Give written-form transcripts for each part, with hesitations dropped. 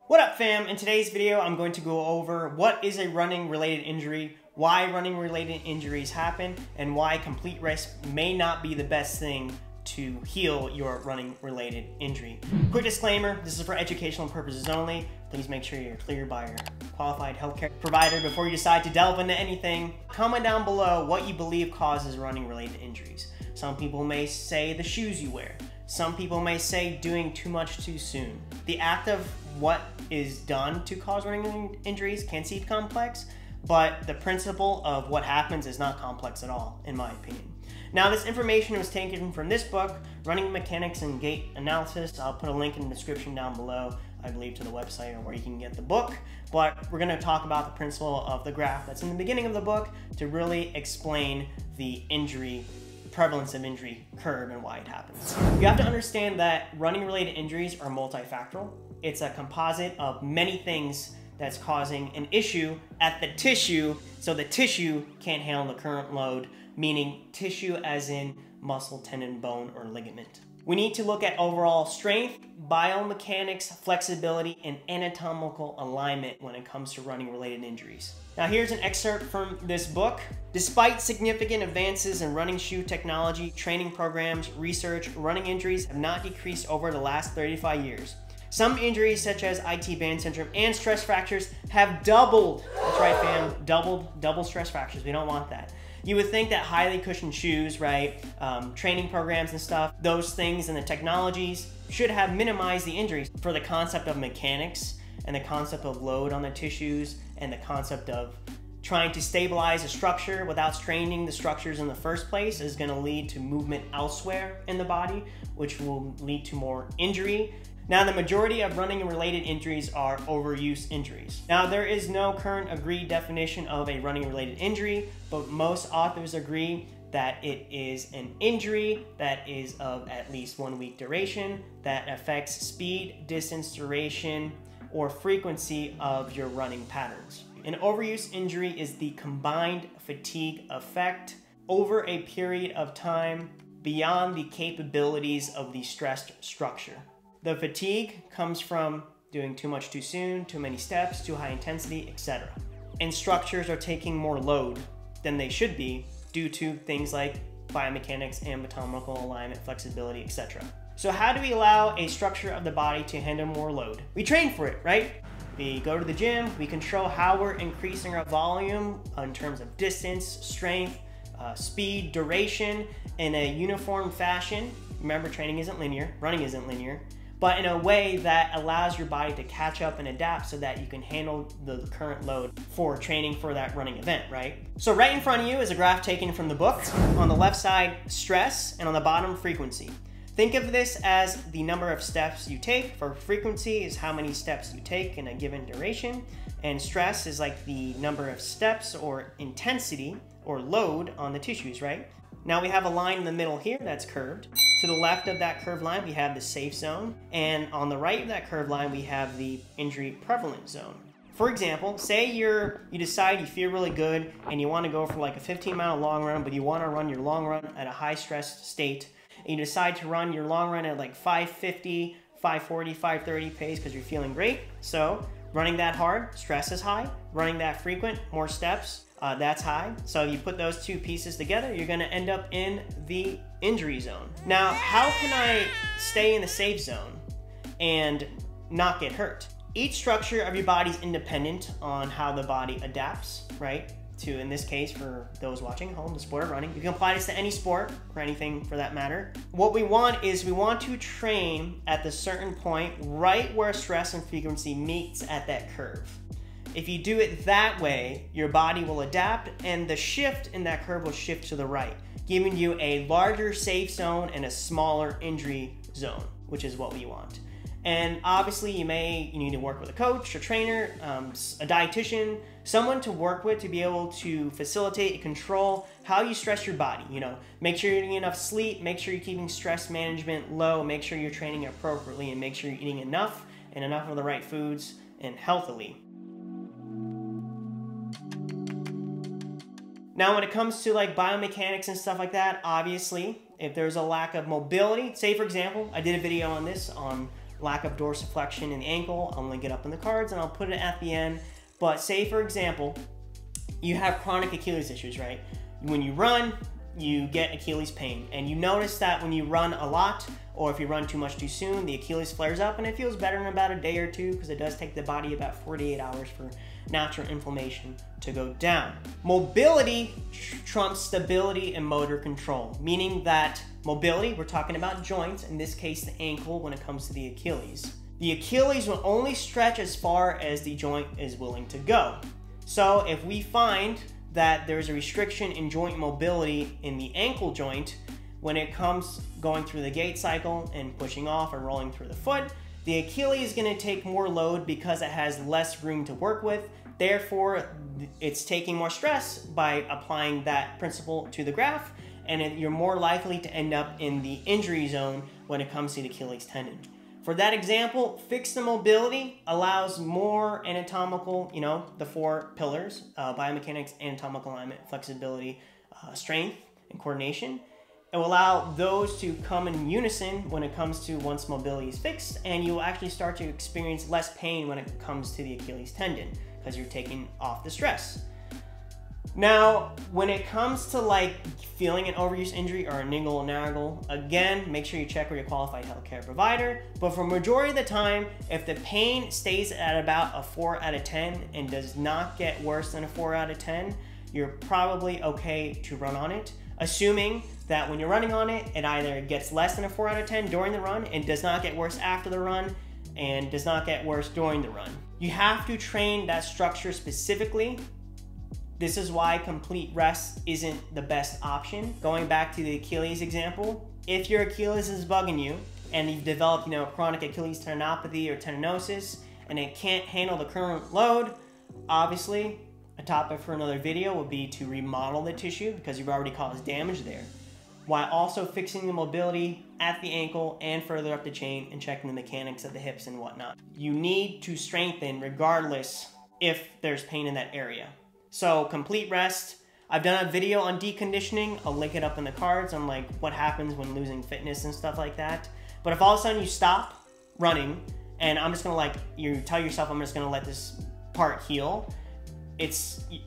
What up, fam? In today's video, I'm going to go over what is a running related injury, why running related injuries happen, and why complete rest may not be the best thing to heal your running related injury. Quick disclaimer, this is for educational purposes only. Please make sure you're cleared by your qualified healthcare provider before you decide to delve into anything. Comment down below what you believe causes running related injuries. Some people may say the shoes you wear. Some people may say doing too much too soon. The act of what is done to cause running injuries can seem complex, but the principle of what happens is not complex at all, in my opinion. Now, this information was taken from this book, Running Mechanics and Gait Analysis. I'll put a link in the description down below, I believe, to the website or where you can get the book. But we're going to talk about the principle of the graph that's in the beginning of the book to really explain the prevalence of injury curve and why it happens. You have to understand that running related injuries are multifactorial. It's a composite of many things that's causing an issue at the tissue, so the tissue can't handle the current load, meaning tissue as in muscle, tendon, bone, or ligament. We need to look at overall strength, biomechanics, flexibility, and anatomical alignment when it comes to running related injuries. Now here's an excerpt from this book. Despite significant advances in running shoe technology, training programs, research, running injuries have not decreased over the last 35 years. Some injuries such as IT band syndrome and stress fractures have doubled. That's right, fam, double stress fractures. We don't want that. You would think that highly cushioned shoes, right, training programs and stuff, those things and the technologies should have minimized the injuries for the concept of mechanics and the concept of load on the tissues and the concept of trying to stabilize a structure without straining the structures in the first place is going to lead to movement elsewhere in the body, which will lead to more injury. Now, the majority of running related injuries are overuse injuries. Now, there is no current agreed definition of a running related injury, but most authors agree that it is an injury that is of at least 1 week duration that affects speed, distance, duration, or frequency of your running patterns. An overuse injury is the combined fatigue effect over a period of time beyond the capabilities of the stressed structure. The fatigue comes from doing too much too soon, too many steps, too high intensity, etc. And structures are taking more load than they should be due to things like biomechanics, anatomical alignment, flexibility, etc. So how do we allow a structure of the body to handle more load? We train for it, right? We go to the gym, we control how we're increasing our volume in terms of distance, strength, speed, duration in a uniform fashion. Remember, training isn't linear, running isn't linear, but in a way that allows your body to catch up and adapt so that you can handle the current load for training for that running event, right? So right in front of you is a graph taken from the book. On the left side, stress, and on the bottom, frequency. Think of this as the number of steps you take. For frequency is how many steps you take in a given duration, and stress is like the number of steps or intensity or load on the tissues, right? Now we have a line in the middle here that's curved. To the left of that curved line, we have the safe zone. And on the right of that curved line, we have the injury prevalent zone. For example, say you decide you feel really good and you want to go for like a 15-mile long run, but you want to run your long run at a high stress state. And you decide to run your long run at like 550, 540, 530 pace because you're feeling great. So running that hard, stress is high. Running that frequent, more steps, that's high. So you put those two pieces together, you're gonna end up in the injury zone. Now, how can I stay in the safe zone and not get hurt? Each structure of your body is independent on how the body adapts, right? To, in this case, for those watching at home, the sport of running. You can apply this to any sport or anything for that matter. What we want is we want to train at the certain point right where stress and frequency meets at that curve. If you do it that way, your body will adapt and the shift in that curve will shift to the right, giving you a larger safe zone and a smaller injury zone, which is what we want. And obviously you need to work with a coach, a trainer, a dietitian, someone to work with to be able to facilitate and control how you stress your body. Make sure you're getting enough sleep, make sure you're keeping stress management low, make sure you're training appropriately, and make sure you're eating enough and enough of the right foods and healthily. Now, when it comes to like biomechanics and stuff like that, obviously, if there's a lack of mobility, say for example, I did a video on this on lack of dorsiflexion in the ankle, I'll link it up in the cards and I'll put it at the end. But say for example, you have chronic Achilles issues, right? When you run, you get Achilles pain, and you notice that when you run a lot, or if you run too much too soon, the Achilles flares up and it feels better in about a day or two, because it does take the body about 48 hours for natural inflammation to go down. Mobility trumps stability and motor control, meaning that mobility, we're talking about joints, in this case the ankle when it comes to the Achilles. The Achilles will only stretch as far as the joint is willing to go. So if we find that there's a restriction in joint mobility in the ankle joint, when it comes going through the gait cycle and pushing off or rolling through the foot, the Achilles is going to take more load because it has less room to work with. Therefore, it's taking more stress by applying that principle to the graph, and you're more likely to end up in the injury zone when it comes to the Achilles tendon. For that example, fixed mobility allows more anatomical, the 4 pillars, biomechanics, anatomical alignment, flexibility, strength, and coordination. It will allow those to come in unison when it comes to once mobility is fixed, and you will actually start to experience less pain when it comes to the Achilles tendon because you're taking off the stress. Now, when it comes to like feeling an overuse injury or a niggle or naggle, again, make sure you check with your qualified healthcare provider. But for majority of the time, if the pain stays at about a 4 out of 10 and does not get worse than a 4 out of 10, you're probably okay to run on it, assuming that when you're running on it, it either gets less than a 4 out of 10 during the run and does not get worse after the run and does not get worse during the run. You have to train that structure specifically. This is why complete rest isn't the best option. Going back to the Achilles example, if your Achilles is bugging you and you've developed, chronic Achilles tendinopathy or tendinosis and it can't handle the current load, obviously a topic for another video would be to remodel the tissue because you've already caused damage there, while also fixing the mobility at the ankle and further up the chain and checking the mechanics of the hips and whatnot. You need to strengthen regardless if there's pain in that area. So complete rest, I've done a video on deconditioning. I'll link it up in the cards on like what happens when losing fitness and stuff like that. But if all of a sudden you stop running and I'm just gonna you tell yourself I'm just gonna let this part heal,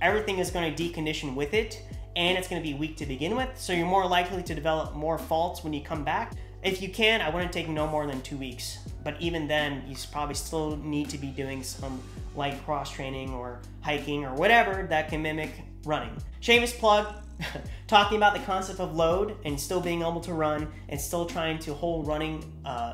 everything is gonna decondition with it, and it's gonna be weak to begin with. So you're more likely to develop more faults when you come back. If you can, I wouldn't take no more than 2 weeks. But even then, you probably still need to be doing some light cross training or hiking or whatever that can mimic running. Shameless plug, talking about the concept of load and still being able to run and still trying to hold running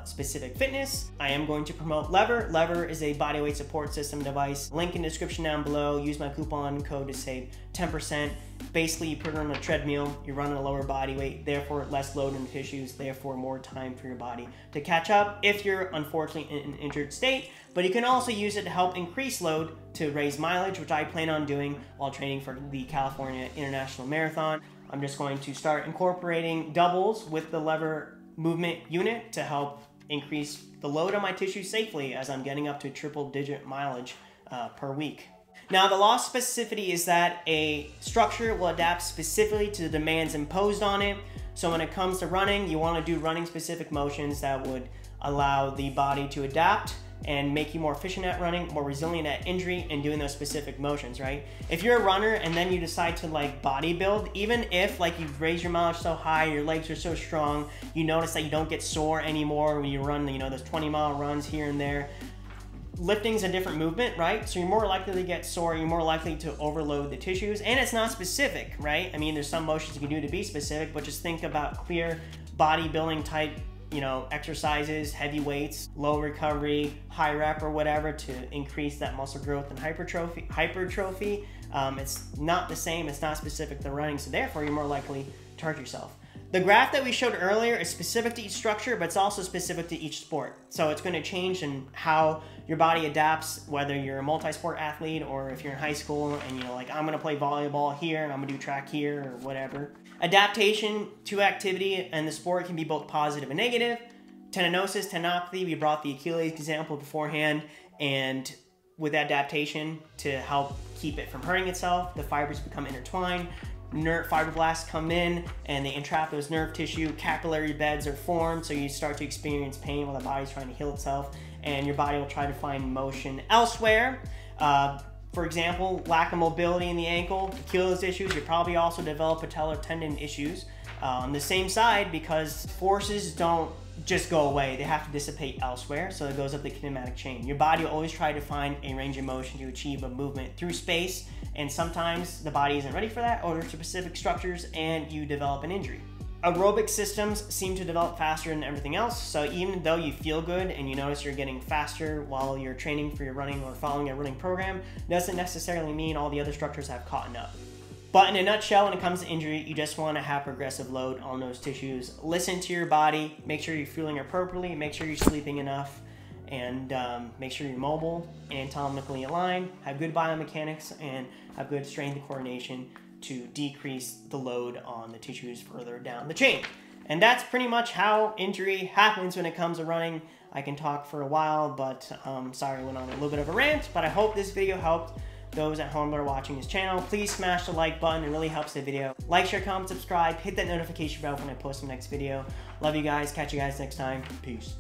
specific fitness. I am going to promote Lever. Lever is a bodyweight support system device. Link in the description down below. Use my coupon code to save 10%. Basically, you put it on a treadmill, you run a lower body weight, therefore less load in the tissues, therefore more time for your body to catch up if you're unfortunately in an injured state. But you can also use it to help increase load to raise mileage, which I plan on doing while training for the California International Marathon. I'm just going to start incorporating doubles with the lever movement unit to help increase the load on my tissue safely as I'm getting up to triple-digit mileage per week. Now, the law of specificity is that a structure will adapt specifically to the demands imposed on it. So when it comes to running, you want to do running-specific motions that would allow the body to adapt and make you more efficient at running, more resilient at injury, and doing those specific motions, right? If you're a runner and then you decide to bodybuild, even if you've raised your mileage so high, your legs are so strong, you notice that you don't get sore anymore when you run, those 20-mile runs here and there. Lifting's a different movement, right? So you're more likely to get sore, you're more likely to overload the tissues, and it's not specific, right? I mean, there's some motions you can do to be specific, but just think about clear bodybuilding type exercises, heavy weights, low recovery, high rep or whatever to increase that muscle growth and hypertrophy. It's not the same, it's not specific to running, so therefore you're more likely to hurt yourself. The graph that we showed earlier is specific to each structure, but it's also specific to each sport. So it's going to change in how your body adapts, whether you're a multi-sport athlete or if you're in high school and you're like, I'm going to play volleyball here and I'm going to do track here or whatever. Adaptation to activity and the sport can be both positive and negative. Tendinosis, tendinopathy, we brought the Achilles example beforehand, and with adaptation to help keep it from hurting itself, the fibers become intertwined, nerve fibroblasts come in and they entrap those nerve tissue, capillary beds are formed, so you start to experience pain while the body's trying to heal itself, and your body will try to find motion elsewhere. For example, lack of mobility in the ankle, Achilles issues. You probably also develop patellar tendon issues on the same side, because forces don't just go away. They have to dissipate elsewhere, so it goes up the kinematic chain. Your body will always try to find a range of motion to achieve a movement through space, and sometimes the body isn't ready for that, or there's specific structures and you develop an injury. Aerobic systems seem to develop faster than everything else, so even though you feel good and you notice you're getting faster while you're training for your running or following a running program, doesn't necessarily mean all the other structures have caught up. But in a nutshell, when it comes to injury, you just want to have progressive load on those tissues. Listen to your body, make sure you're fueling appropriately, make sure you're sleeping enough, and make sure you're mobile, anatomically aligned, have good biomechanics, and have good strength and coordination to decrease the load on the tissues further down the chain. And that's pretty much how injury happens when it comes to running. I can talk for a while, but sorry I went on a little bit of a rant, but I hope this video helped those at home that are watching this channel. Please smash the like button, it really helps the video. Like, share, comment, subscribe, hit that notification bell when I post the next video. Love you guys, catch you guys next time, peace.